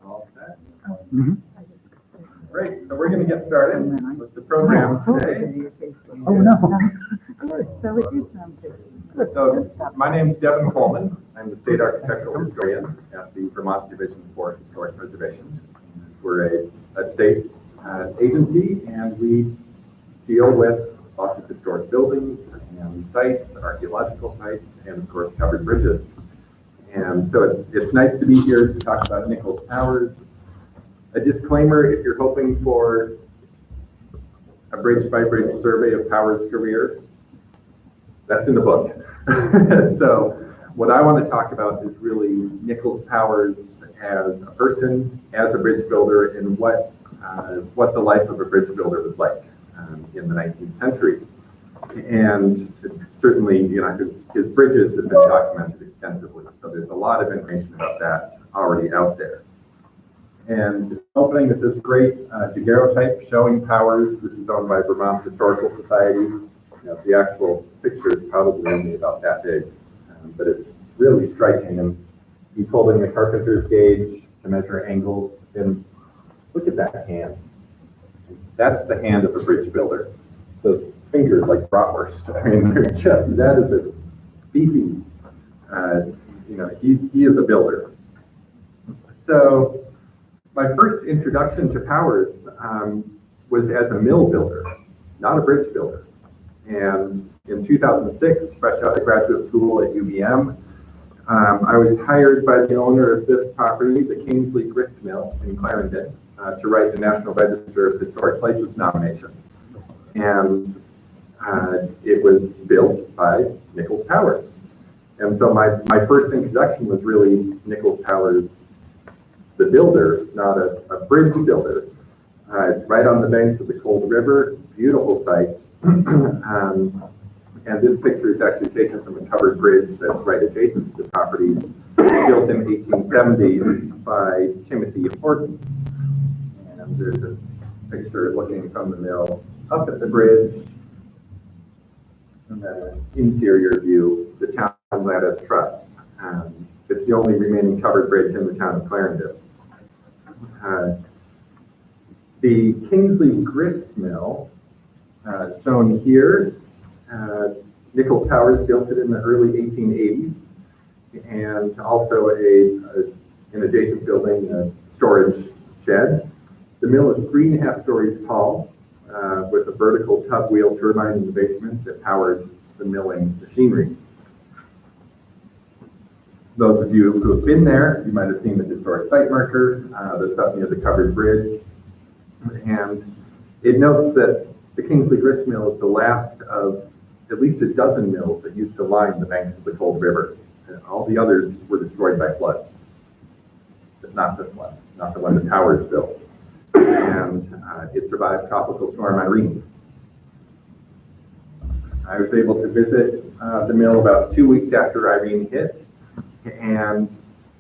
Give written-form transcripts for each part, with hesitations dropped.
All set? Great, so we're going to get started with the program today. Oh, no. So it did sound good. So my name is Devin Coleman. I'm the state architectural historian at the Vermont Division for Historic Preservation. We're a state agency, and we deal with lots of historic buildings and sites, archaeological sites, and of course covered bridges. And so it's nice to be here to talk about Nichols Towers. A disclaimer, if you're hoping for a bridge-by-bridge survey of Powers' career, that's in the book. So what I want to talk about is really Nichols Powers as a person, as a bridge builder, and what the life of a bridge builder was like in the 19th century. And certainly, you know, his bridges have been documented extensively, so there's a lot of information about that already out there. And opening with this great daguerreotype showing Powers. This is owned by Vermont Historical Society. You know, the actual picture is probably only about that big, but it's really striking. And he's holding the carpenter's gauge to measure angles. And look at that hand. That's the hand of a bridge builder. Those fingers like bratwurst. I mean, they're just, that is a beefy, you know, he is a builder. So my first introduction to Powers was as a mill builder, not a bridge builder. And in 2006, fresh out of graduate school at UVM, I was hired by the owner of this property, the Kingsley Grist Mill in Clarendon, to write the National Register of Historic Places nomination. And it was built by Nichols Powers. And so my first introduction was really Nichols Powers, the builder, not a bridge builder, right on the banks of the Cold River, beautiful site. And this picture is actually taken from a covered bridge that's right adjacent to the property, built in 1870 by Timothy Horton. And there's a picture looking from the mill up at the bridge. And then an interior view, the town lattice truss. It's the only remaining covered bridge in the town of Clarendon. The Kingsley Grist Mill, shown here, Nichols Towers built it in the early 1880s, and also an adjacent building, a storage shed. The mill is 3.5 stories tall, with a vertical tub wheel turbine in the basement that powered the milling machinery. Those of you who have been there, you might have seen the historic site marker that's up near the covered bridge. And it notes that the Kingsley Grist Mill is the last of at least a dozen mills that used to line the banks of the Cold River. And all the others were destroyed by floods, but not this one, not the one that Powers built. And it survived Tropical Storm Irene. I was able to visit the mill about 2 weeks after Irene hit, and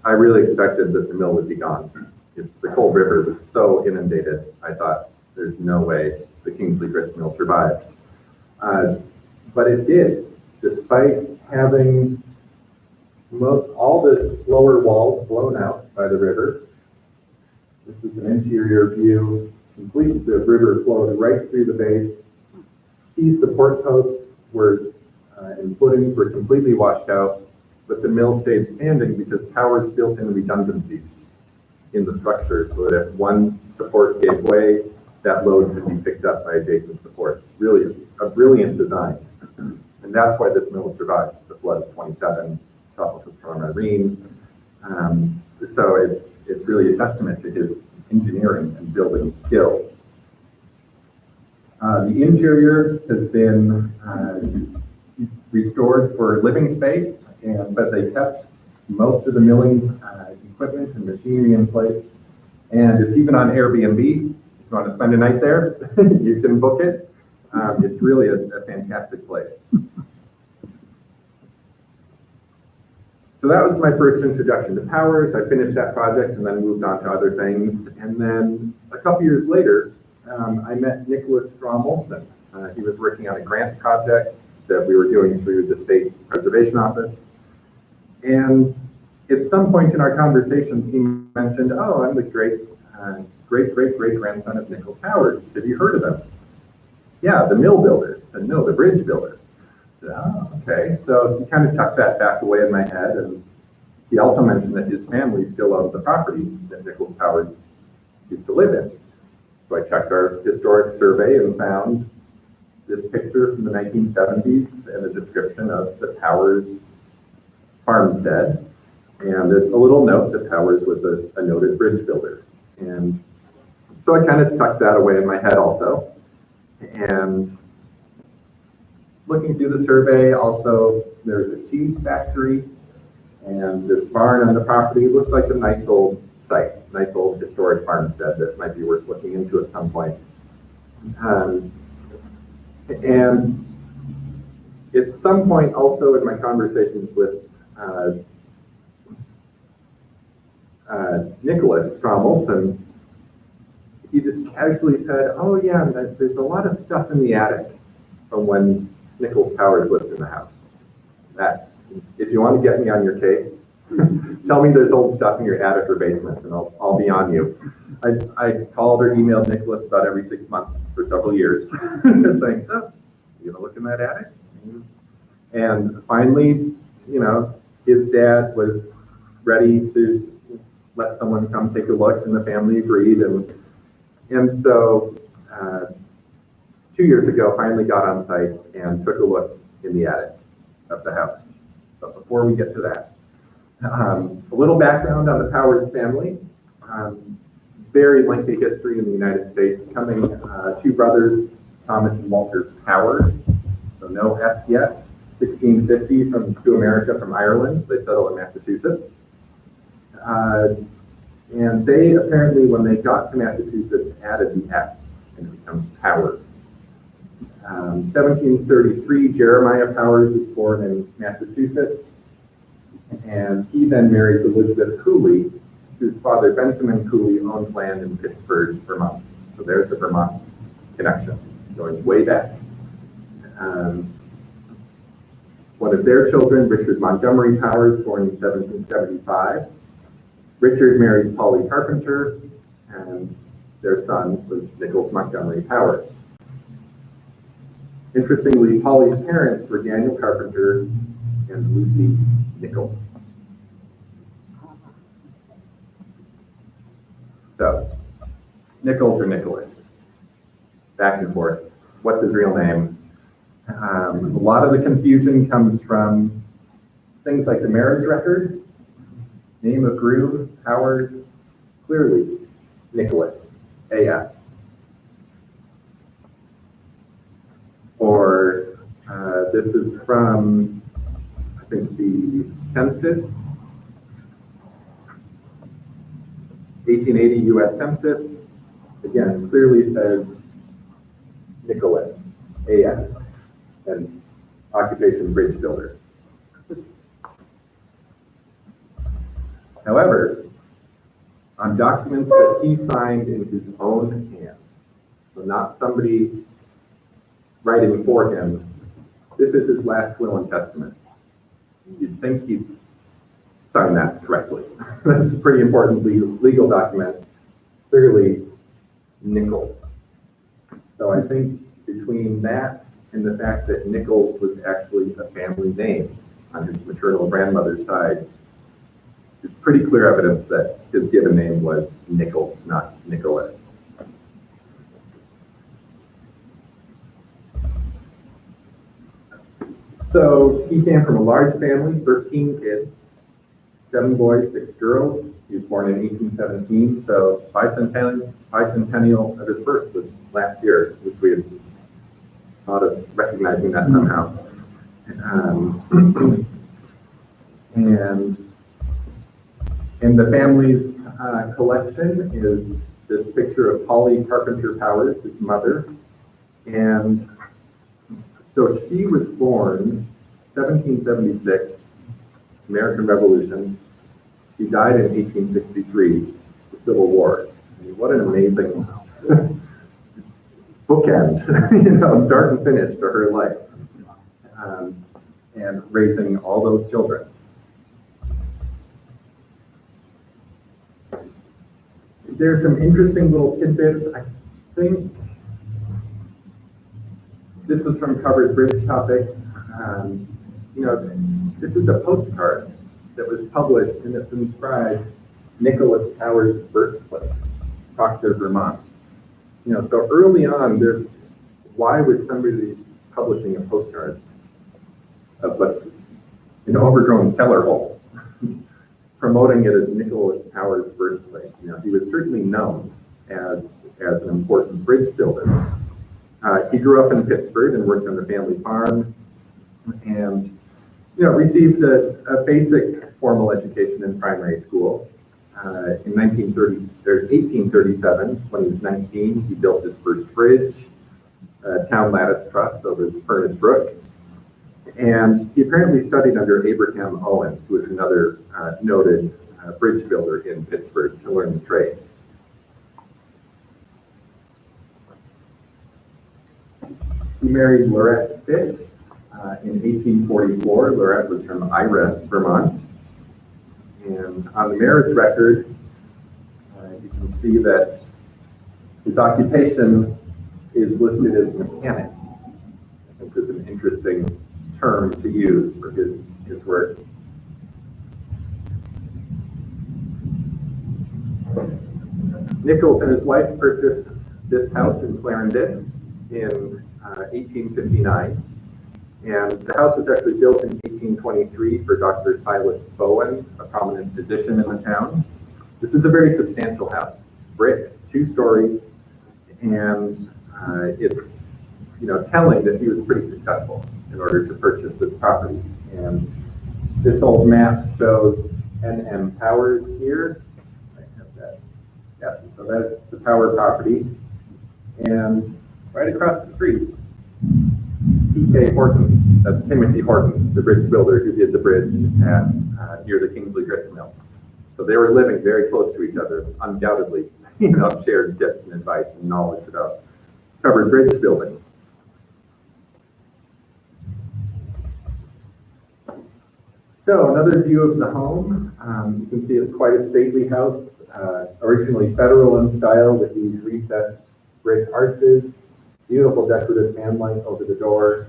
I really expected that the mill would be gone. The Cold River was so inundated, I thought there's no way the Kingsley Grist Mill survived. But it did, despite having all the lower walls blown out by the river. This is an interior view. The river flowed right through the base. Key support posts were and footings were completely washed out, but the mill stayed standing because Powers built in redundancies in the structure so that if one support gave way, that load could be picked up by adjacent supports. Really a brilliant design. And that's why this mill survived the flood of 27, Tropical Storm Irene. So it's really a testament to his engineering and building skills. The interior has been restored for living space, but they kept most of the milling equipment and machinery in place. And it's even on Airbnb. If you want to spend a night there, you can book it. It's really a fantastic place. So that was my first introduction to Powers. I finished that project and then moved on to other things. And then a couple years later, I met Nicholas Strom Olson. He was working on a grant project that we were doing through the State Preservation Office. And at some point in our conversations, he mentioned, oh, I'm the great grandson of Nicholas Powers. Have you heard of him? Yeah, the mill builder. I said, no, the bridge builder. I said, oh, okay. So he kind of tucked that back away in my head. And he also mentioned that his family still owns the property that Nicholas Powers used to live in. So I checked our historic survey and found this picture from the 1970s and a description of the Powers farmstead. And a little note that Powers was a noted bridge builder. And so I kind of tucked that away in my head also. And looking through the survey, also there's a cheese factory and this barn on the property. It looks like a nice old site, nice old historic farmstead that might be worth looking into at some point. And at some point also in my conversations with Nicholas Strom Olson, he just casually said, oh yeah, there's a lot of stuff in the attic from when Nicholas Powers lived in the house. That, if you want to get me on your case, tell me there's old stuff in your attic or basement and I'll be on you. I called or emailed Nicholas about every 6 months for several years saying, so, you gonna look in that attic? And finally, you know, his dad was ready to let someone come take a look, and the family agreed. And so 2 years ago, finally got on site and took a look in the attic of the house. But before we get to that, a little background on the Powers family. Very lengthy history in the United States, coming two brothers, Thomas and Walter Powers, so no S yet, 1650 to America from Ireland. They settled in Massachusetts. And they apparently, when they got to Massachusetts, added the S and it becomes Powers. 1733, Jeremiah Powers was born in Massachusetts, and he then married Elizabeth Cooley, whose father Benjamin Cooley owned land in Pittsburgh, Vermont. So there's the Vermont connection, going way back. One of their children, Richard Montgomery Powers, born in 1775. Richard marries Polly Carpenter, and their son was Nicholas Montgomery Powers. Interestingly, Polly's parents were Daniel Carpenter and Lucy Nichols. So, Nichols or Nicholas? Back and forth. What's his real name? A lot of the confusion comes from things like the marriage record, name of groom, Powers, clearly Nicholas, A.S. Or this is from, I think, the census, 1880 U.S. Census. Again, clearly says Nicholas, A.S. and occupation bridge builder. However, on documents that he signed in his own hand, so not somebody writing for him, this is his last will and testament. You'd think he'd sign that correctly. That's a pretty important legal document. Clearly, Nichols. So I think between that and the fact that Nichols was actually a family name on his maternal grandmother's side, there's pretty clear evidence that his given name was Nichols, not Nicholas. So he came from a large family, 13 kids, 7 boys, 6 girls. He was born in 1817, so bicentennial of his birth was last year, which we had thought of recognizing that somehow. And in the family's collection is this picture of Polly Carpenter Powers, his mother. And so she was born 1776 American Revolution. He died in 1863, the Civil War. I mean, what an amazing bookend, start and finish for her life, and raising all those children. There's some interesting little tidbits. I think this is from Covered Bridge Topics. This is a postcard that was published, and it's inscribed Nicholas Towers' birthplace, Proctor, Vermont. So early on, why was somebody publishing a postcard of what's an overgrown cellar hole, promoting it as Nicholas Towers' birthplace? He was certainly known as an important bridge builder. He grew up in Pittsburgh and worked on the family farm, and received a basic formal education in primary school. In 1837, when he was 19, he built his first bridge, Town Lattice Truss over the Furnace Brook. And he apparently studied under Abraham Owen, who was another noted bridge builder in Pittsburgh, to learn the trade. He married Lorette Fish in 1844. Lorette was from Ira, Vermont. And on the marriage record, you can see that his occupation is listed as mechanic. I think is an interesting term to use for his work. Nichols and his wife purchased this house in Clarendon in 1859. And the house was actually built in 1823 for Dr. Silas Bowen, a prominent physician in the town. This is a very substantial house, brick, 2 stories, and it's telling that he was pretty successful in order to purchase this property. And this old map shows N.M. Powers here. I have that. Yeah, so that's the Power property. And right across the street, P.K. Horton, that's Timothy Horton, the bridge builder who did the bridge at near the Kingsley Grist Mill. So they were living very close to each other, undoubtedly, shared tips and advice and knowledge about covered bridge building. So another view of the home. You can see it's quite a stately house, originally federal in style with these recessed brick arches, beautiful decorative fanlight over the door.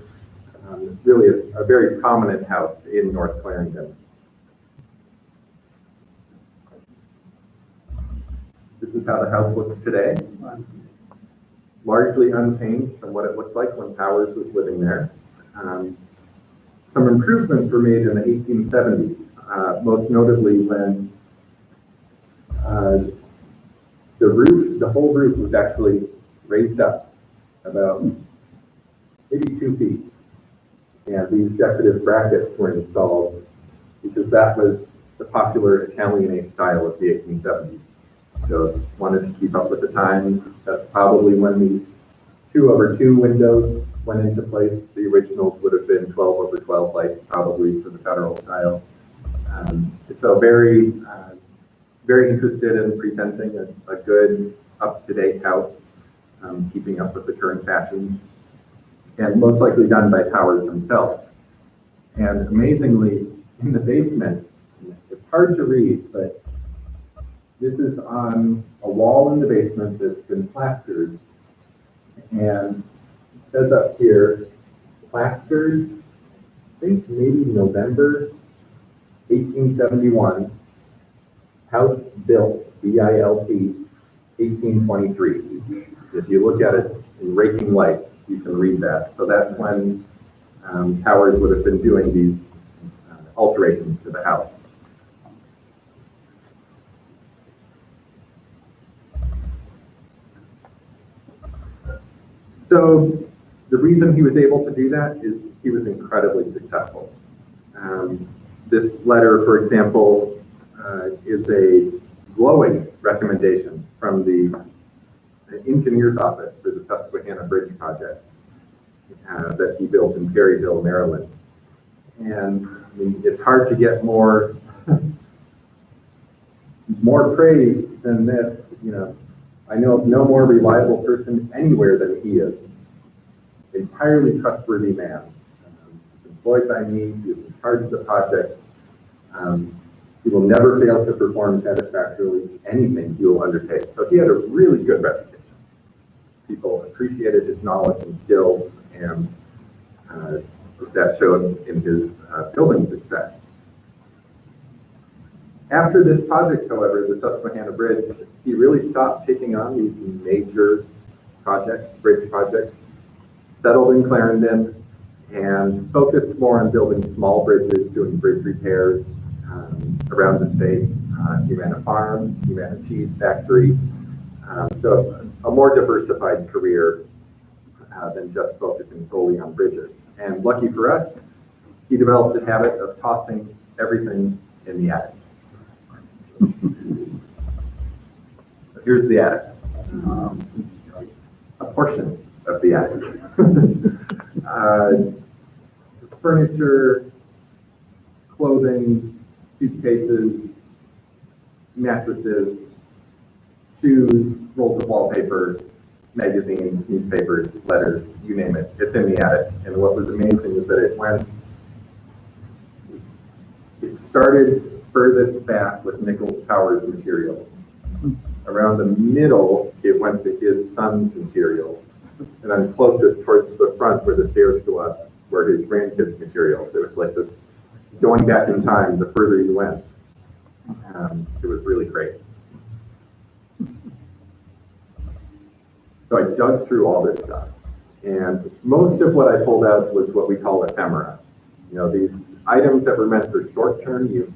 Really a very prominent house in North Clarendon. This is how the house looks today. Largely unchanged from what it looked like when Powers was living there. Some improvements were made in the 1870s, most notably when the whole roof was actually raised up about maybe 2 feet. And these decorative brackets were installed because that was the popular Italianate style of the 1870s. So wanted to keep up with the times. That's probably when these 2/2 windows went into place. The originals would have been 12/12 lights, probably for the federal style. So very interested in presenting a good, up-to-date house, keeping up with the current fashions, and most likely done by Powers himself. And amazingly, in the basement, it's hard to read, but this is on a wall in the basement that's been plastered. And it says up here, plastered, I think maybe November 1871, house built, BILT, 1823. If you look at it in raking light, you can read that. So that's when Powers would have been doing these alterations to the house. So the reason he was able to do that is he was incredibly successful. This letter, for example, is a glowing recommendation from the engineer's office for the Susquehanna Bridge project that he built in Perryville, Maryland. And I mean, it's hard to get more praise than this. You know, I know of no more reliable person anywhere than he is. Entirely trustworthy man. Employed by me, he is in charge of the project. He will never fail to perform satisfactorily anything he will undertake. So he had a really good reputation. People appreciated his knowledge and skills, and that showed in his building success. After this project, however, the Susquehanna Bridge, he really stopped taking on these major projects, bridge projects, settled in Clarendon, and focused more on building small bridges, doing bridge repairs around the state. He ran a farm, he ran a cheese factory, so a more diversified career than just focusing solely on bridges. And lucky for us, he developed a habit of tossing everything in the attic. So here's the attic, a portion of the attic. Furniture, clothing, suitcases, mattresses, shoes, rolls of wallpaper, magazines, newspapers, letters, you name it. It's in the attic. And what was amazing is that it started furthest back with Nichols Towers materials. Around the middle, it went to his son's materials. And then closest towards the front where the stairs go up were his grandkids' materials. It was like this, going back in time, the further you went. It was really great. So I dug through all this stuff. And most of what I pulled out was what we call ephemera. You know, these items that were meant for short-term use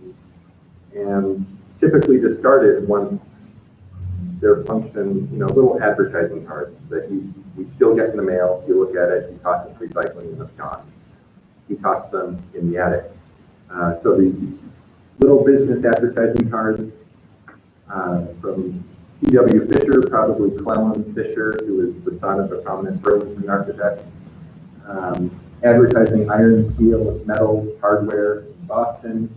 and typically discarded once their function, you know, little advertising cards that we still get in the mail. You look at it, you toss it in recycling, and it's gone. He tossed them in the attic. So these little business advertising cards from C.W. Fisher, probably Cleland Fisher, who is the son of a prominent Burlington architect, advertising iron, steel, metals, hardware in Boston,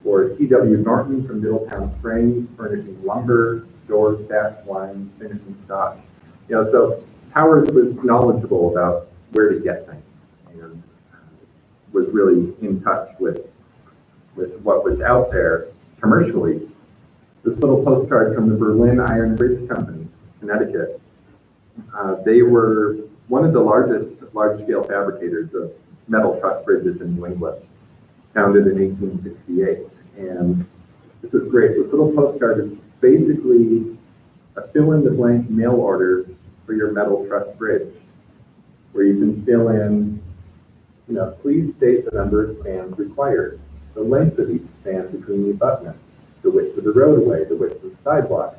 or T.W. Norton from Middletown Springs, furnishing lumber, doors, stacks, blinds, finishing stock. You know, so Towers was knowledgeable about where to get things and was really in touch with what was out there commercially. This little postcard from the Berlin Iron Bridge Company, Connecticut. They were one of the largest large-scale fabricators of metal truss bridges in New England, founded in 1868. And this is great. This little postcard is basically a fill-in-the-blank mail order for your metal truss bridge, where you can fill in, you know, please state the number of spans required, the length of each span between the abutments, the width of the roadway, the width of the sidewalk,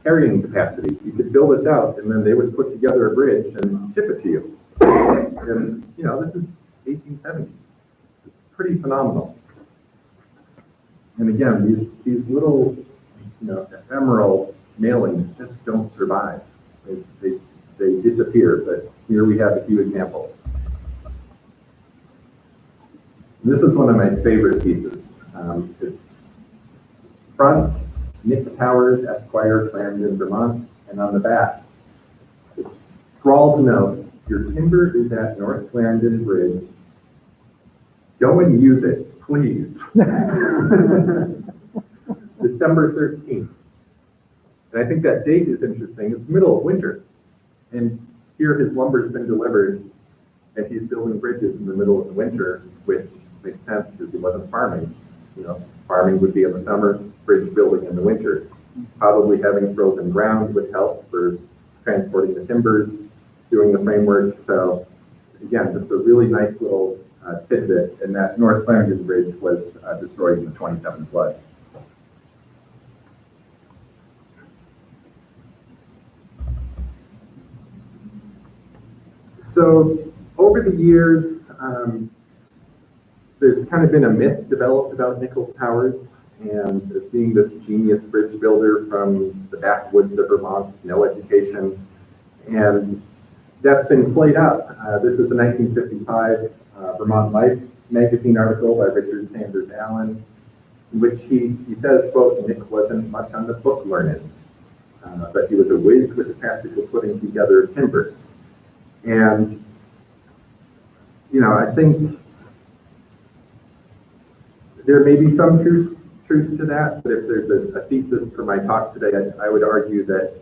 carrying capacity. You could fill this out, and then they would put together a bridge and ship it to you. And, you know, this is 1870s. It's pretty phenomenal. And again, these little, you know, ephemeral mailings just don't survive. They disappear, but here we have a few examples. This is one of my favorite pieces. It's front, Nick Towers, Esquire, Clarendon, Vermont, and on the back, it's scrawled note, your timber is at North Clarendon Bridge. Go and use it, please. December 13th. And I think that date is interesting. It's middle of winter. And here his lumber's been delivered, and he's building bridges in the middle of the winter, which makes sense because he wasn't farming. You know, farming would be in the summer, bridge building in the winter. Probably having frozen ground would help for transporting the timbers, doing the framework. So again, just a really nice little tidbit. And that North Clarendon Bridge was destroyed in the 27 flood. So over the years, there's kind of been a myth developed about Nichols Towers and as being this genius bridge builder from the backwoods of Vermont, no education. And that's been played out. This is a 1955 Vermont Life magazine article by Richard Sanders Allen, in which he says, quote, Nick wasn't much on the book learning, but he was a whiz with the practical putting together timbers. And, you know, I think there may be some truth to that, but if there's a thesis for my talk today, I would argue that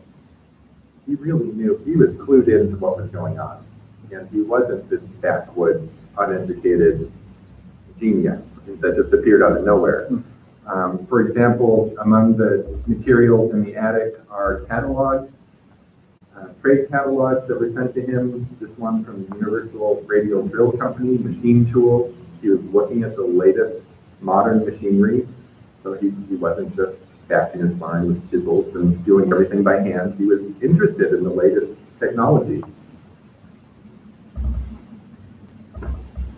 he really knew, he was clued into what was going on. And he wasn't this backwoods, uneducated genius that just appeared out of nowhere. For example, among the materials in the attic are catalogs, trade catalogs that were sent to him. This one from the Universal Radio Drill Company, machine tools. He was looking at the latest modern machinery. So he wasn't just backing his barn with chisels and doing everything by hand. He was interested in the latest technology.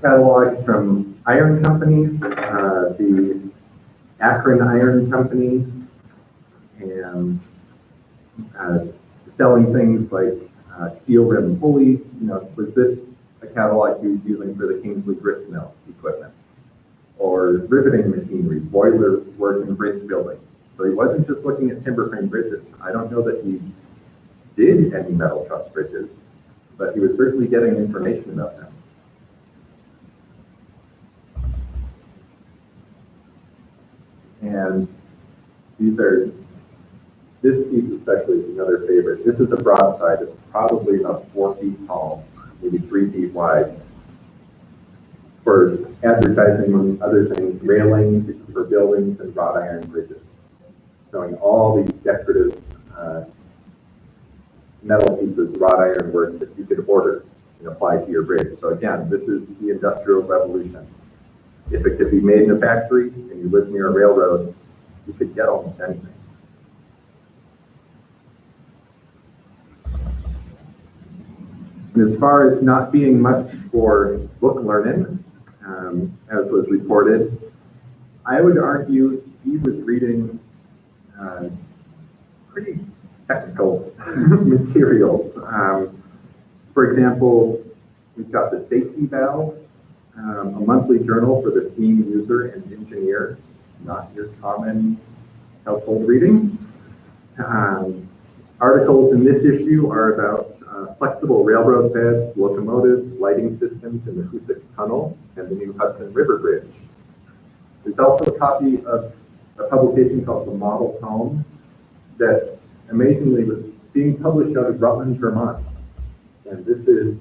Catalogs from iron companies, the Akron Iron Company, and selling things like steel rim pulleys. You know, was this a catalog he was using for the Kingsley grist mill equipment? Or riveting machinery, boiler work and bridge building. So he wasn't just looking at timber frame bridges. I don't know that he did any metal truss bridges, but he was certainly getting information about them. And this piece especially is another favorite. This is a broadside. It's probably about 4 feet tall, maybe 3 feet wide. For advertising, among other things, railings for buildings and wrought iron bridges, showing all these decorative metal pieces, wrought iron work that you could order and apply to your bridge. So again, this is the Industrial Revolution. If it could be made in a factory and you live near a railroad, you could get almost anything. And as far as not being much for book learning, as was reported, I would argue he was reading pretty technical materials. For example, we've got the safety valve, a monthly journal for the steam user and engineer, not your common household reading. Articles in this issue are about flexible railroad beds, locomotives, lighting systems in the Hoosick Tunnel and the new Hudson River Bridge. There's also a copy of a publication called The Model Tome that amazingly was being published out of Rutland, Vermont. And this is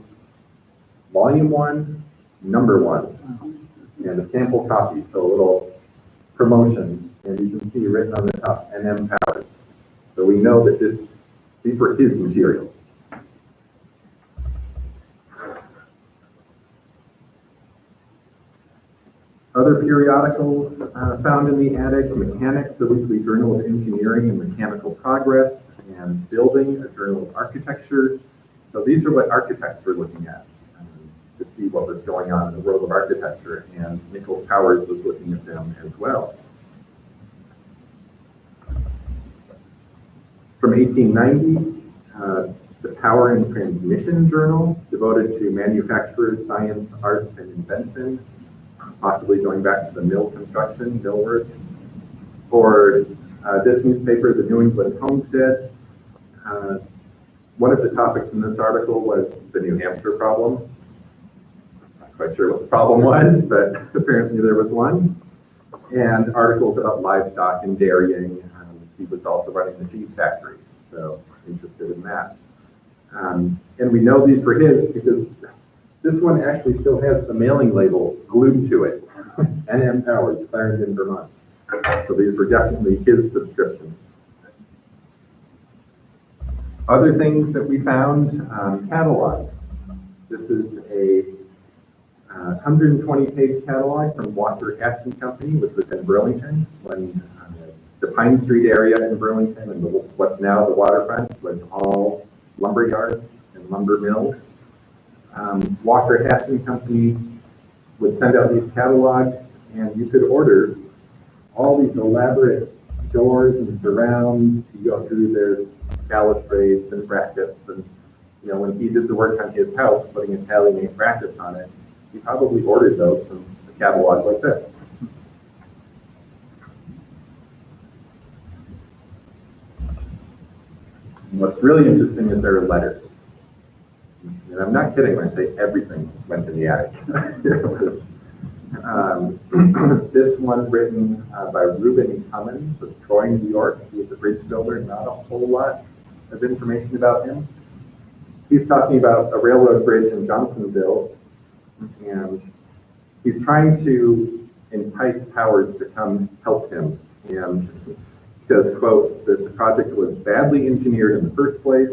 volume 1, number 1, and a sample copy, so a little promotion. And you can see written on the top, NM Powers. So we know that these were his materials. Other periodicals found in the attic: Mechanics, a weekly journal of engineering and mechanical progress, and Building, a journal of architecture. So these are what architects were looking at to see what was going on in the world of architecture, and Nicholas Powers was looking at them as well. From 1890, the Power and Transmission Journal, devoted to manufacturers, science, arts, and invention, possibly going back to the mill construction, millwork. Or this newspaper, the New England Homestead. One of the topics in this article was the New Hampshire problem. Not quite sure what the problem was, but apparently there was one. And articles about livestock and dairying. He was also running the cheese factory, so interested in that. And we know these were his because this one actually still has the mailing label glued to it. NM Powers, Clarendon, Vermont. So these were definitely his subscriptions. Other things that we found, catalogs. This is a 120-page catalog from Walker Hatch & Company, which was in Burlington, when the Pine Street area in Burlington and what's now the waterfront was all lumber yards and lumber mills. Walker Hatch & Company would send out these catalogs, and you could order all these elaborate doors and surrounds. You go through, there's balustrades and brackets, and you know, when he did the work on his house, putting Italianate brackets on it, he probably ordered those from the catalog like this. And what's really interesting is there are letters. And I'm not kidding when I say everything went in the attic. It was this one written by Reuben Cummins of Troy, New York. He was a bridge builder, not a whole lot of information about him. He's talking about a railroad bridge in Johnsonville, and he's trying to entice Powers to come help him. And he says, quote, that the project was badly engineered in the first place,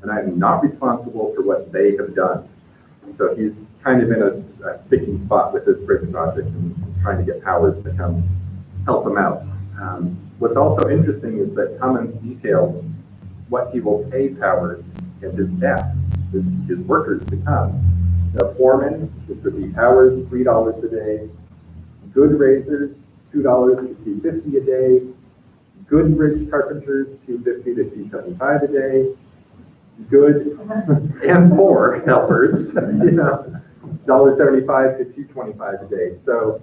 and I am not responsible for what they have done. So he's kind of in a sticky spot with this bridge project, and he's trying to get Powers to come help him out. What's also interesting is that Cummins details what he will pay Powers and his staff, his workers to come. The foreman, which would be Powers, $3 a day. Good raisers, $2 to $2.50 a day. Good bridge carpenters, $2.50 to $2.75 a day. Good and poor helpers, $1.75 to $2.25 a day. So,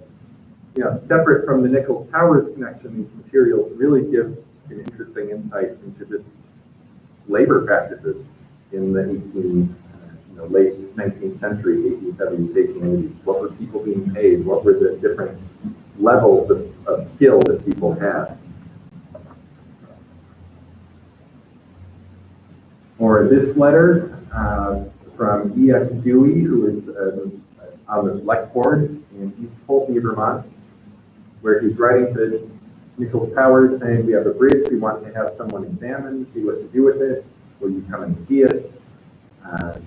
separate from the Nichols Powers connection, these materials really give an interesting insight into just labor practices in the late 19th century, 1870s, 1880s. What were people being paid? What were the different levels of skill that people had? Or this letter from E.S. Dewey, who is on the select board in East Pulteney, Vermont, where he's writing to Nichols Powers saying, we have a bridge, we want to have someone examine, see what to do with it, will you come and see it? And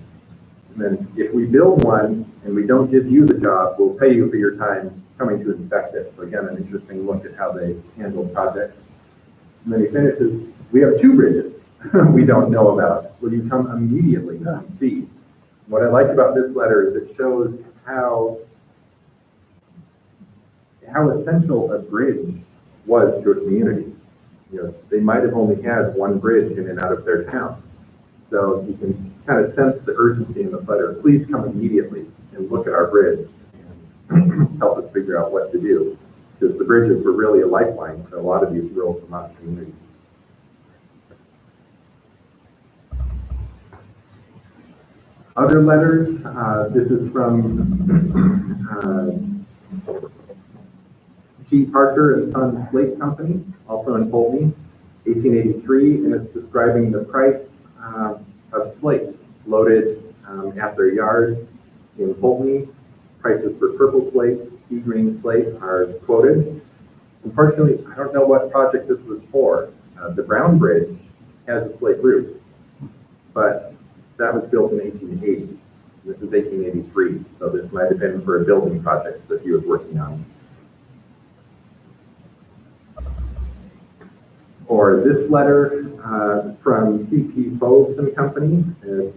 then if we build one and we don't give you the job, we'll pay you for your time coming to inspect it. So again, an interesting look at how they handle projects. And then he finishes, we have 2 bridges we don't know about. Will you come immediately and see? What I like about this letter is it shows how essential a bridge was to a community. They might have only had one bridge in and out of their town. So you can kind of sense the urgency in this letter. Please come immediately and look at our bridge and help us figure out what to do. Because the bridges were really a lifeline for a lot of these rural Vermont communities. Other letters, this is from G. Parker and Son Slate Company, also in Pulteney, 1883, and it's describing the price of slate loaded at their yard in Pulteney. Prices for purple slate, sea green slate are quoted. Unfortunately, I don't know what project this was for. The Brown Bridge has a slate roof, but that was built in 1880. This is 1883, so this might have been for a building project that he was working on. Or this letter from C.P. Forbes and Company,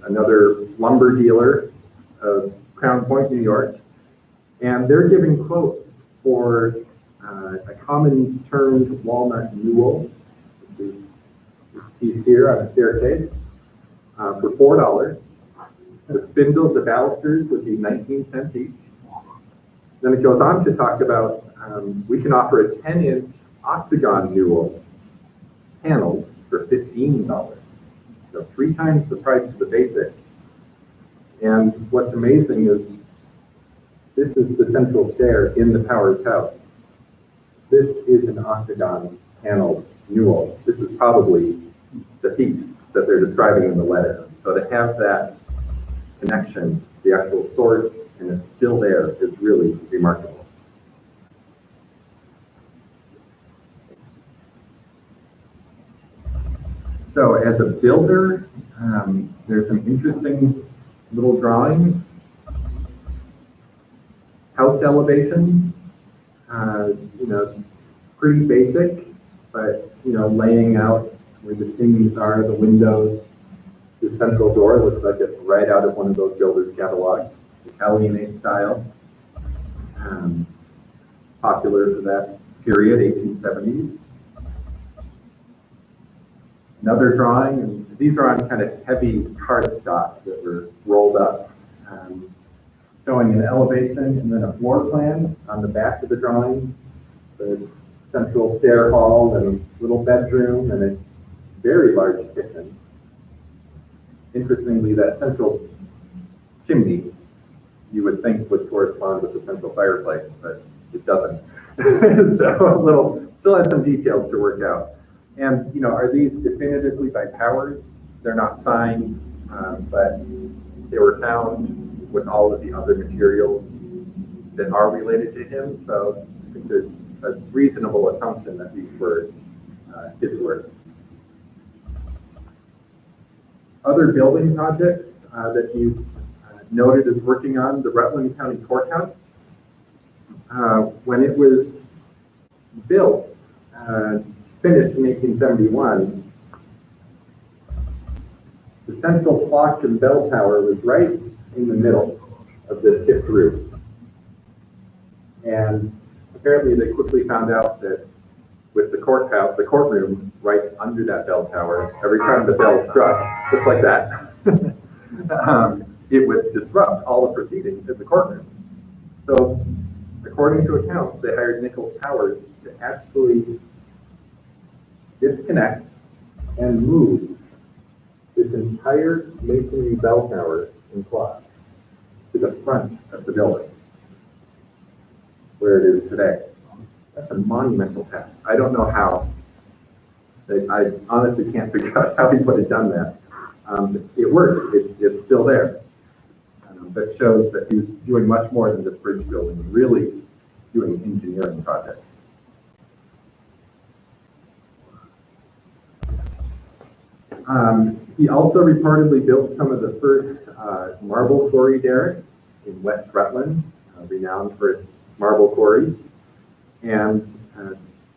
another lumber dealer of Crown Point, New York. And they're giving quotes for a common termed walnut newel, which is this piece here on a staircase, for $4. The spindles, the balusters would be 19 cents each. Then it goes on to talk about we can offer a 10-inch octagon newel paneled for $15. So 3 times the price of the basic. And what's amazing is this is the central stair in the Powers house. This is an octagon paneled newel. This is probably the piece that they're describing in the letter. So to have that connection, the actual source, and it's still there is really remarkable. So as a builder, there's some interesting little drawings. House elevations, pretty basic, but laying out where the chimneys are, the windows. The central door looks like it's right out of one of those builders' catalogs, Italianate style. Popular for that period, 1870s. Another drawing, and these are on kind of heavy cardstock that were rolled up. showing an elevation and then a floor plan on the back of the drawing, the central stair hall and little bedroom and a very large kitchen. Interestingly, that central chimney you would think would correspond with the central fireplace, but it doesn't. So a little, still has some details to work out. And, are these definitively by Powers? They're not signed, but they were found with all of the other materials that are related to him. So I think there's a reasonable assumption that these were his work. Other building projects that you noted as working on, the Rutland County Courthouse. When it was built, finished in 1871, the central clock and bell tower was right in the middle of this tipped roof. And apparently they quickly found out that with the courthouse, the courtroom right under that bell tower, every time the bell struck, just like that, it would disrupt all the proceedings in the courtroom. So, according to accounts, they hired Nichols Powers to actually disconnect and move this entire masonry bell tower and clock to the front of the building, where it is today. That's a monumental task. I don't know how. I honestly can't figure out how he would have done that. It worked. It's still there. That shows that he was doing much more than this bridge building, really doing engineering projects. He also reportedly built some of the first marble quarry derricks in West Rutland, renowned for its marble quarries. And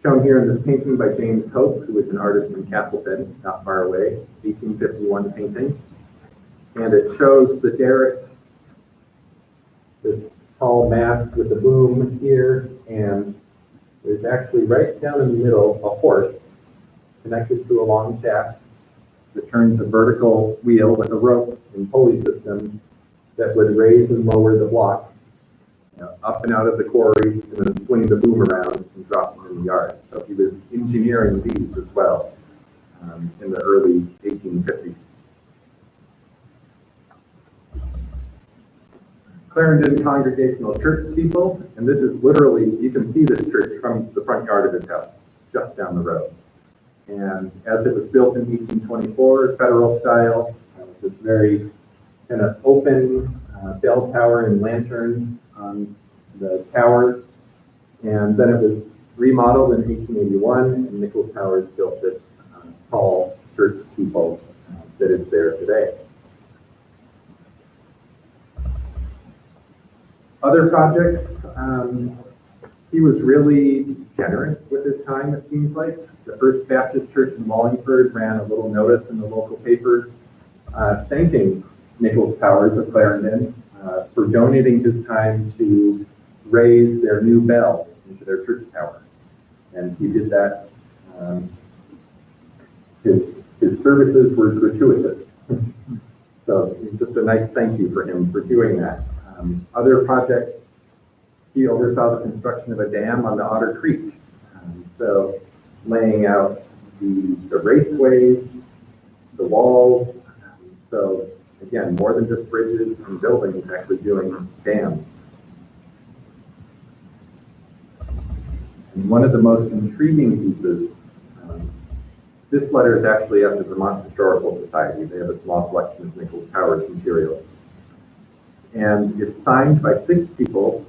shown here in this painting by James Hope, who was an artist from Castleton, not far away, 1851 painting. And it shows the derrick, this tall mast with a boom here, and there's actually right down in the middle a horse connected to a long shaft that turns a vertical wheel with a rope and pulley system that would raise and lower the blocks up and out of the quarry and then swing the boom around and drop them in the yard. So he was engineering these as well in the early 1850s. Clarendon Congregational Church steeple, and this is literally, you can see this church from the front yard of his house, just down the road. And as it was built in 1824, federal style, this very kind of open bell tower and lantern on the tower. And then it was remodeled in 1881, and Nichols Powers built this tall church steeple that is there today. Other projects, he was really generous with his time, it seems like. The First Baptist Church in Wallingford ran a little notice in the local paper thanking Nichols Powers of Clarendon for donating his time to raise their new bell into their church tower. And he did that. His services were gratuitous. So just a nice thank you for him for doing that. Other projects, he oversaw the construction of a dam on the Otter Creek. So laying out the raceways, the walls. So again, more than just bridges and buildings, actually doing dams. And one of the most intriguing pieces, this letter is actually at the Vermont Historical Society. They have a small collection of Nichols Powers materials. And it's signed by 6 people,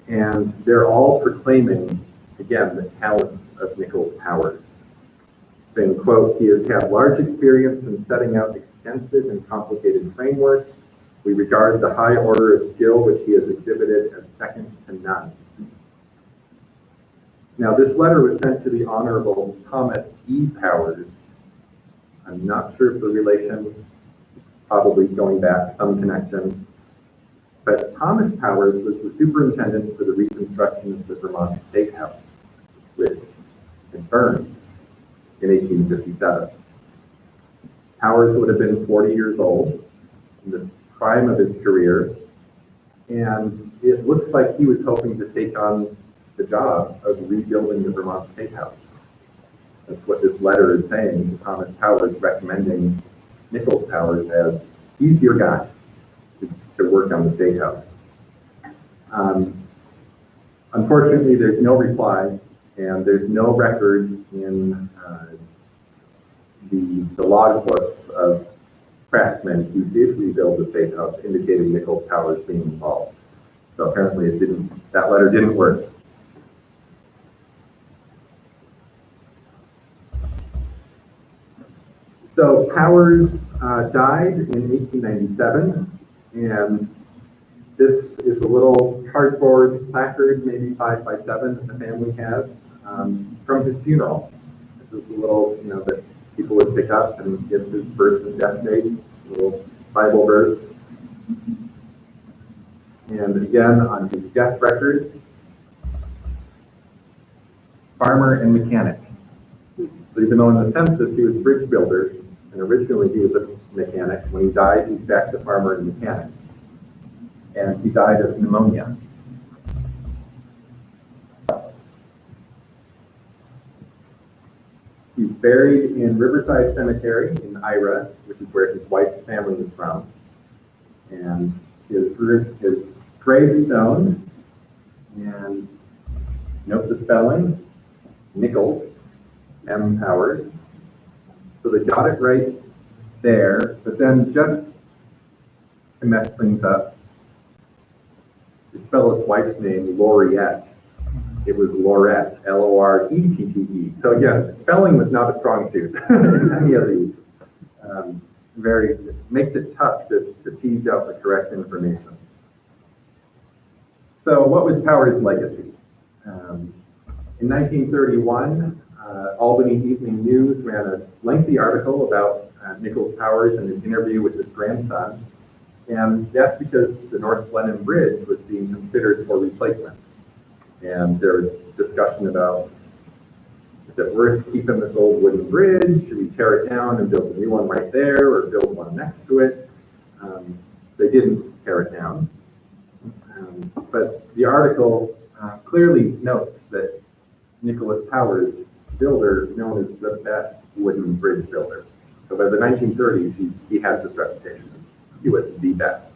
and they're all proclaiming, again, the talents of Nichols Powers. Saying, quote, he has had large experience in setting out extensive and complicated frameworks. We regard the high order of skill which he has exhibited as second to none. Now, this letter was sent to the Honorable Thomas E. Powers. I'm not sure of the relation, probably going back some connection. But Thomas Powers was the superintendent for the reconstruction of the Vermont State House, which had burned in 1857. Powers would have been 40 years old in the prime of his career, And it looks like he was hoping to take on the job of rebuilding the Vermont State House. That's what this letter is saying to Thomas Powers, recommending Nichols Powers as he's your guy to work on the State House. Unfortunately, there's no reply, and there's no record in the log books of craftsmen who did rebuild the State House indicating Nichols Powers being involved. So apparently that letter didn't work. So Powers died in 1897, and this is a little cardboard placard, maybe 5 by 7, that the family has from his funeral. This is a little, that people would pick up and give his birth and death dates, a little Bible verse. And again, on his death record, farmer and mechanic. So even though in the census he was a bridge builder, and originally he was a mechanic, when he dies, he's back to farmer and mechanic. And he died of pneumonia. He's buried in Riverside Cemetery in Ira, which is where his wife's family is from. And his gravestone, and note the spelling, Nichols, M. Powers. So they got it right there, but then just to mess things up, they spell his wife's name, Loriette. It was Lorette, L-O-R-E-T-T-E. So again, spelling was not a strong suit in any of these. Makes it tough to tease out the correct information. So what was Powers' legacy? In 1931, Albany Evening News ran a lengthy article about Nichols Powers and his interview with his grandson. And that's because the North Blenheim Bridge was being considered for replacement. And there was discussion about, is it worth keeping this old wooden bridge? Should we tear it down and build a new one right there, or build one next to it? They didn't tear it down. But the article clearly notes that Nicholas Powers, builder, known as the best wooden bridge builder. So by the 1930s, he has this reputation. He was the best.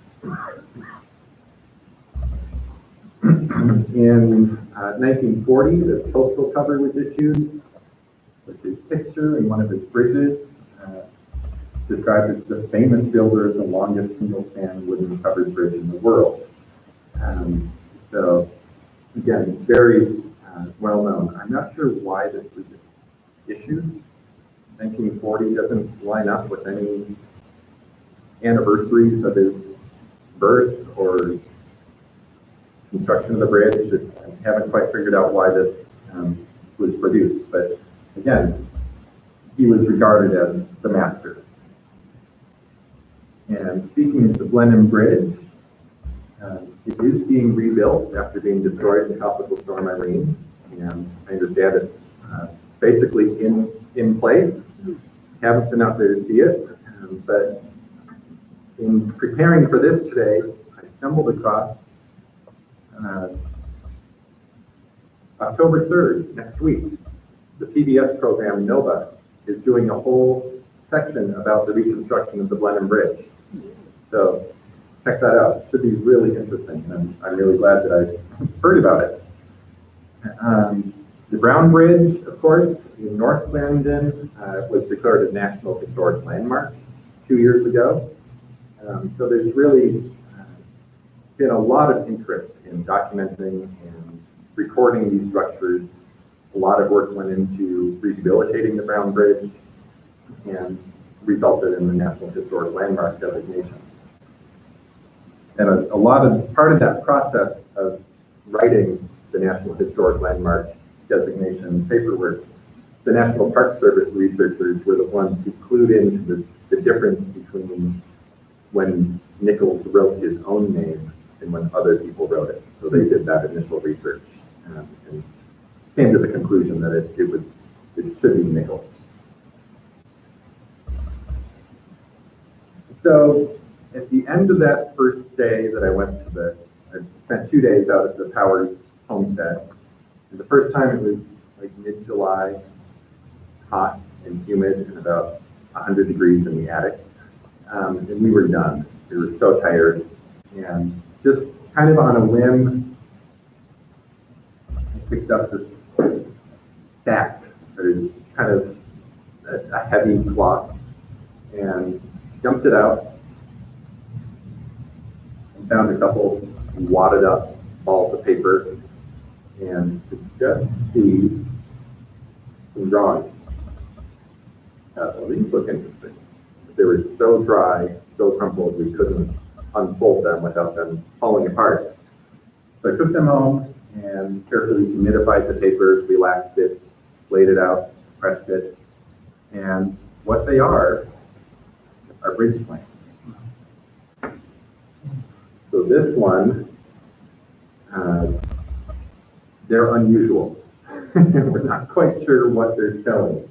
In 1940, the postal cover was issued with his picture and one of his bridges, described as the famous builder of the longest single-span wooden covered bridge in the world. So again, very well known. I'm not sure why this was issued. 1940 doesn't line up with any anniversaries of his birth or construction of the bridge. I haven't quite figured out why this was produced, but again, he was regarded as the master. And speaking of the Blenheim Bridge, it is being rebuilt after being destroyed in Tropical Storm Irene, and I understand it's basically in place. Haven't been out there to see it, but in preparing for this today, I stumbled across October 3rd, next week, the PBS program Nova is doing a whole section about the reconstruction of the Blenheim Bridge. So check that out. It should be really interesting, and I'm really glad that I heard about it. The Brown Bridge, of course, in North Clarendon, was declared a National Historic Landmark 2 years ago. So there's really been a lot of interest in documenting and recording these structures. A lot of work went into rehabilitating the Brown Bridge and resulted in the National Historic Landmark designation. And part of that process of writing the National Historic Landmark designation paperwork, the National Park Service researchers were the ones who clued into the difference between when Nichols wrote his own name and when other people wrote it. So they did that initial research and came to the conclusion that it should be Nichols. So at the end of that first day that I went to the spent 2 days out at the Powers homestead. And the first time it was like mid-July, hot and humid and about 100 degrees in the attic. And we were done. We were so tired. And just kind of on a whim, I picked up this sack that is kind of a heavy cloth and dumped it out and found a couple wadded up balls of paper and could just see some drawings. Well, these look interesting. They were so dry, so crumpled, we couldn't unfold them without them falling apart. So I took them home and carefully humidified the paper, relaxed it, laid it out, pressed it, and what they are bridge plans. So this one, they're unusual. We're not quite sure what they're showing.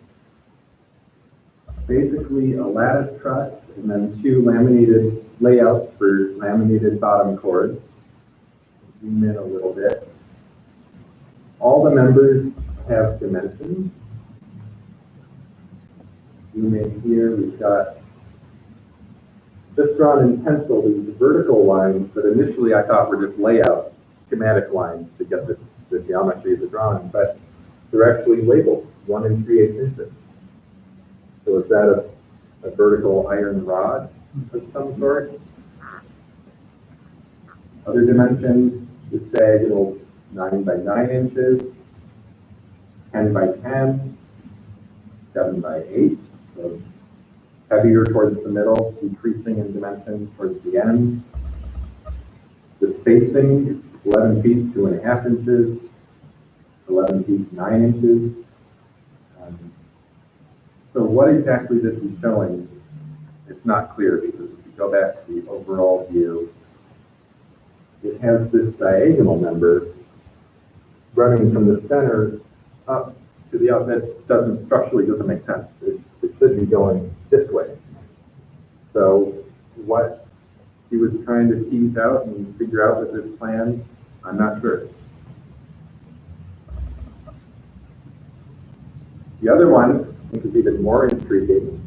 Basically a lattice truss and then 2 laminated layouts for laminated bottom chords. Zoom in a little bit. All the members have dimensions. Zoom in here, we've got just drawn in pencil these vertical lines that initially I thought were just layout schematic lines to get the geometry of the drawing, but they're actually labeled 1 3/8 inches. So is that a vertical iron rod of some sort? Other dimensions, the diagonal 9 by 9 inches, 10 by 10, 7 by 8, so heavier towards the middle, decreasing in dimension towards the ends. The spacing, 11 feet, 2.5 inches, 11 feet, 9 inches. So what exactly this is showing, it's not clear because if you go back to the overall view, it has this diagonal member running from the center up to the outlet. Structurally doesn't make sense. It should be going this way. So what he was trying to tease out and figure out with this plan, I'm not sure. The other one, I think, is even more intriguing.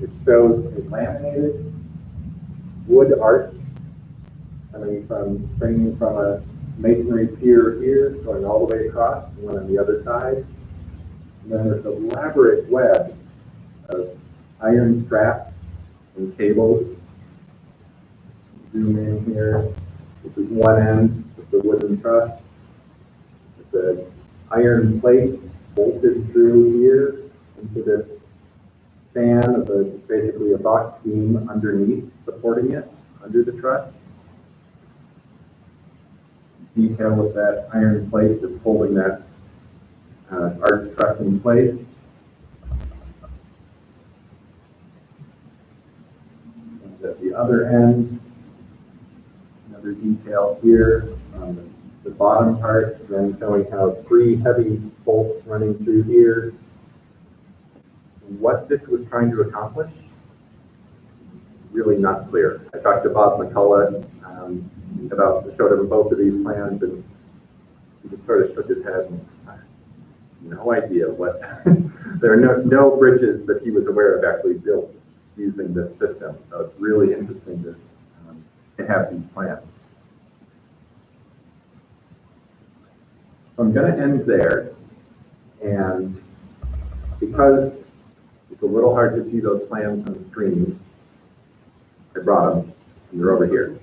It shows a laminated wood arch springing from a masonry pier here, going all the way across, and one on the other side. And then this elaborate web of iron straps and cables. Zoom in here. This is one end of the wooden truss. The iron plate bolted through here into this span of basically a box beam underneath, supporting it under the truss. Detail of that iron plate that's holding that arch truss in place. And at the other end, another detail here on the bottom part, then showing how 3 heavy bolts running through here. What this was trying to accomplish, really not clear. I talked to Bob McCullough showed him both of these plans, and he just sort of shook his head and no idea what. There are no bridges that he was aware of actually built using this system. So it's really interesting to have these plans. So I'm going to end there, and because it's a little hard to see those plans on the screen, I brought them, and they're over here.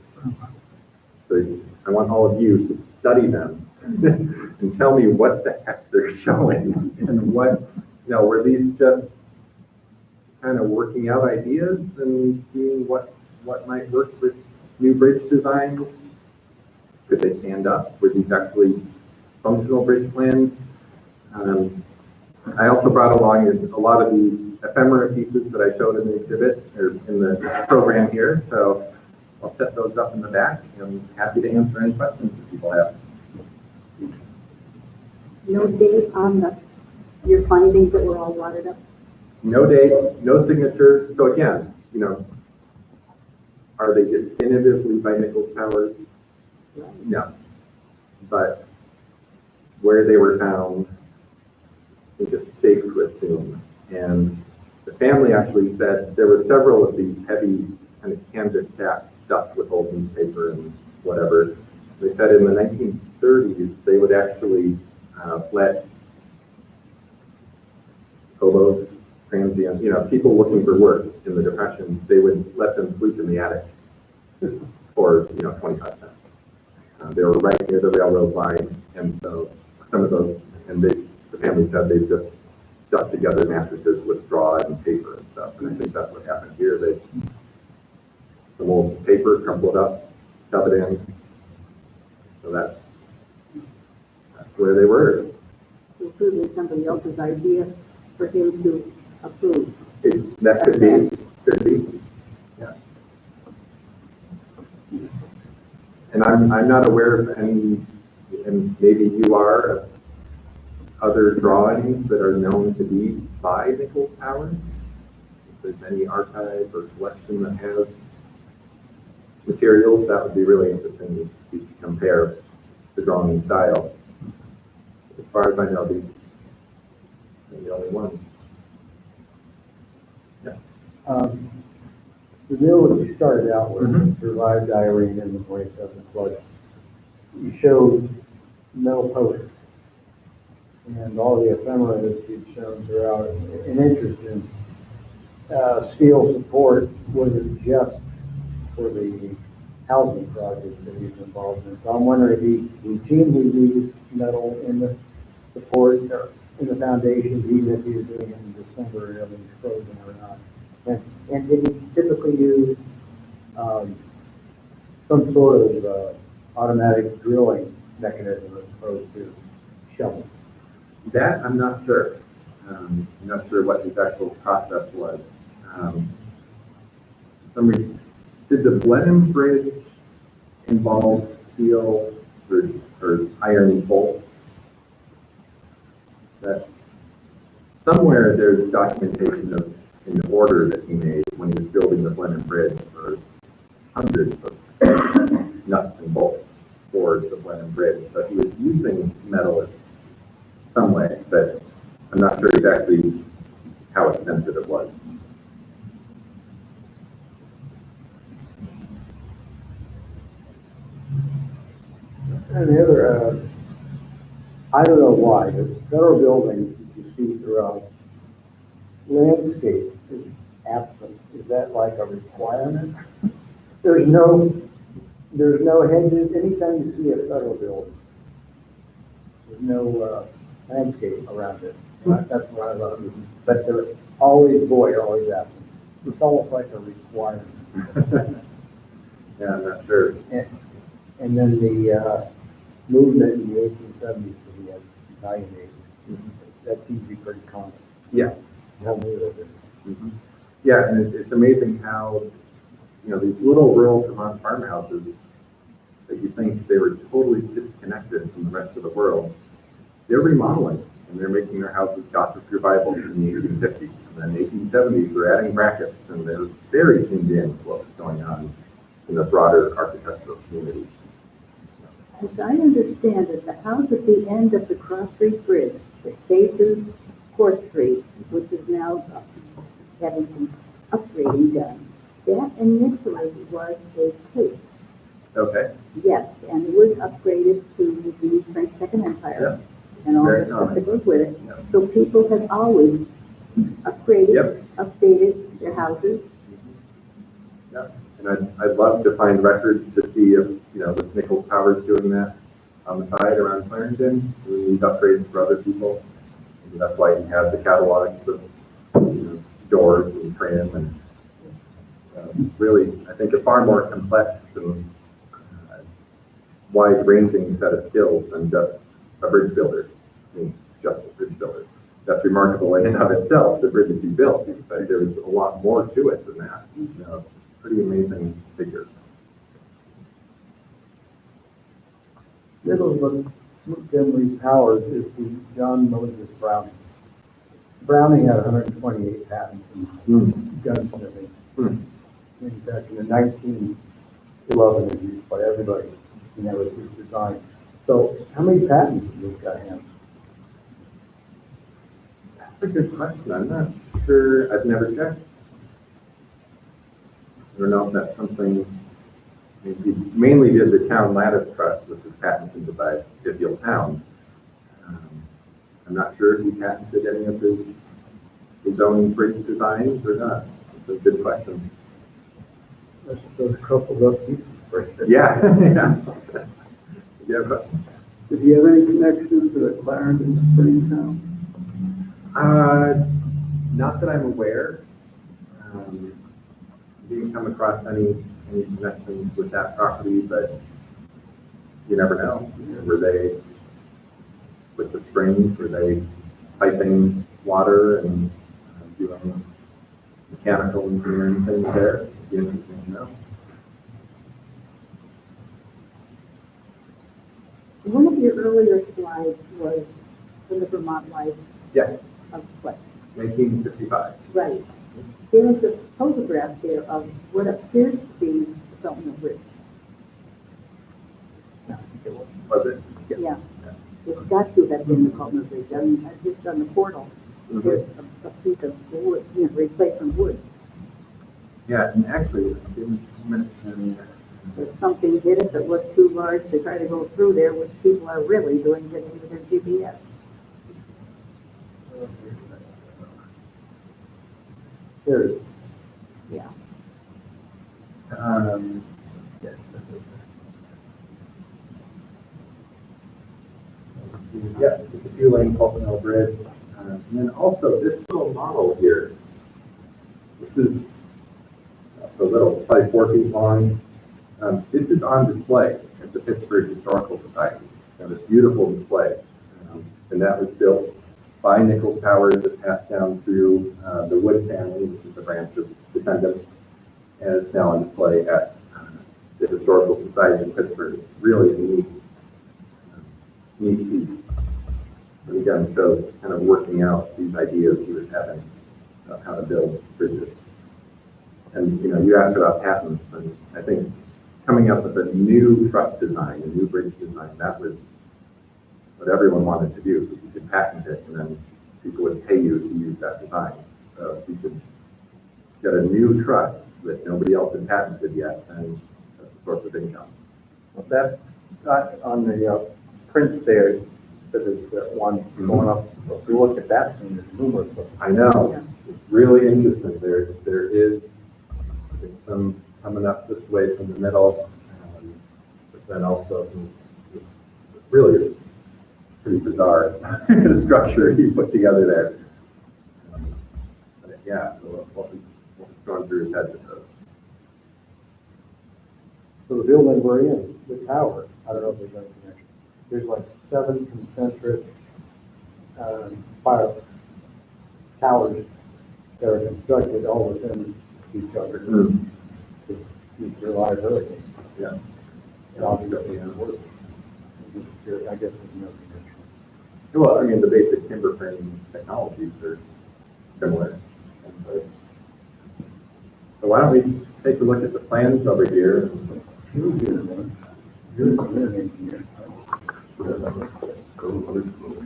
So I want all of you to study them and tell me what the heck they're showing and were these just kind of working out ideas and seeing what might work with new bridge designs? Could they stand up? Were these actually functional bridge plans? I also brought along a lot of the ephemera pieces that I showed in the exhibit or in the program here. So I'll set those up in the back. I'm happy to answer any questions that people have. No date on your findings that were all wadded up? No date, no signature. So again, are they definitively by Nichols Powers? No. but where they were found, I think it's safe to assume. And the family actually said there were several of these heavy kind of canvas sacks stuffed with old newspaper and whatever. They said in the 1930s, they would actually let hobos, transient, people looking for work in the Depression, they would let them sleep in the attic for, 25 cents. They were right near the railroad line, and so some of those, and the family said they just stuck together mattresses with straw and paper and stuff, and I think that's what happened here. They some old paper crumpled up, shove it in. So that's where they were. Including somebody else's idea for him to approve. That could be, yeah. And I'm not aware of any, and maybe you are, of other drawings that are known to be by Nichols Towers. If there's any archive or collection that has materials, that would be really interesting to compare the drawing style. As far as I know, these are the only ones. Yeah. The deal that you started out with, Mhm. survived Irene and the 27 flood, you showed metal posts and all the ephemera that you'd shown throughout. An interest in steel support, was it just for the housing projects that he's involved in? So I'm wondering if he routinely used metal in the support or in the foundations, even if he was doing it in December and everything's frozen or not. And did he typically use some sort of automatic drilling mechanism as opposed to shoveling? That I'm not sure. I'm not sure what his actual process was. Did the Blenheim Bridge involve steel or iron bolts? That somewhere there's documentation of an order that he made when he was building the Blenheim Bridge for hundreds of nuts and bolts for the Blenheim Bridge. So he was using metal in some way, but I'm not sure exactly how extensive it was. And the other, I don't know why, but federal buildings that you see throughout, landscape is absent. Is that like a requirement? There's no hedges. Anytime you see a federal building, there's no landscape around it. That's what I love. But they're always void, always absent. It's almost like a requirement. Yeah, I'm not sure. And then the movement in the 1870s for the Italian age, that seems to be pretty common. Yes. How new is it? Mhm. Yeah, and it's amazing how, these little rural Vermont farmhouses that you think they were totally disconnected from the rest of the world, they're remodeling and they're making their houses Gothic revival in the 1850s. And then 1870s, they're adding brackets and they're very tuned in to what's going on in the broader architectural community. As I understand it, the house at the end of the Cross Street Bridge that faces Court Street, which is now having some upgrading done, that initially was a cape. Okay. Yes, and it was upgraded to the French Second Empire and all Very the stuff common. that goes with it. Yeah. So people have always upgraded, Yep. updated their houses. Yeah, and I'd love to find records to see if, was Nichols Towers doing that on the side around Clarendon, doing these upgrades for other people. Maybe that's why he had the catalogs of, doors and trim and really, I think a far more complex and wide-ranging set of skills than just a bridge builder. I mean, just a bridge builder. That's remarkable in and of itself, the bridges he built, but there's a lot more to it than that. Pretty amazing figure. Middle of Montgomery Powers is the John Moses Browning. Browning had 128 patents in gunsmithing. In fact, in the 1911 is used by everybody. And that was his design. So how many patents have this guy have? That's a good question. I'm not sure. I've never checked. I don't know if that's something, I mean, he mainly did the town lattice trust, which was patented by Goodyear Town. I'm not sure if he patented any of his own bridge designs or not. It's a good question. That's those coupled up pieces right there. Yeah, yeah. Yeah, but, Did he have any connection to the Clarendon Springs town? not that I'm aware. Didn't come across any connections with that property, but you never know. Were they, with the springs, were they piping water and doing mechanical engineering things there? It'd be interesting to know. One of your earlier slides was from the Vermont Life Yes, of what? 1955. Right. There is a photograph there of what appears to be the Felton Bridge. Was it? Yeah. It's got to have been the Felton Bridge. I mean, just on the portal, there's a piece of wood, replacement wood. Yeah, and actually, I didn't mention, If something hit it that was too large to try to go through there, which people are really doing, getting with their GPS. There it is. Yeah. Yeah, it's up there. yeah, the two-lane Fulton Hill Bridge. And then also this little model here. This is so little, it's probably 4 feet long. This is on display at the Pittsburgh Historical Society. And it's a beautiful display. And that was built by Nichols Towers that passed down through the Wood family, which is a branch of descendants. And it's now on display at the Historical Society in Pittsburgh. It's really a neat piece. And again, shows kind of working out these ideas he was having of how to build bridges. And, you asked about patents, and I think coming up with a new truss design, a new bridge design, that was what everyone wanted to do. You could patent it, and then people would pay you to use that design. So if you could get a new truss that nobody else had patented yet, then that's a source of income. Well, that, on the prints there, said there's that one going up. If you look at that thing, there's numerous of them. I know, it's really interesting. There is some coming up this way from the middle, but then also really pretty bizarre structure he put together there. But yeah, so what was going through his head with those? So the building we're in, the tower, I don't know if there's any connection. There's like 7 concentric fire towers that are constructed all within each other to keep reliability. Yeah. And obviously, it works. I guess there's no connection. Well, I mean, the basic timber frame technologies are similar. So why don't we take a look at the plans over here? You're an engineer.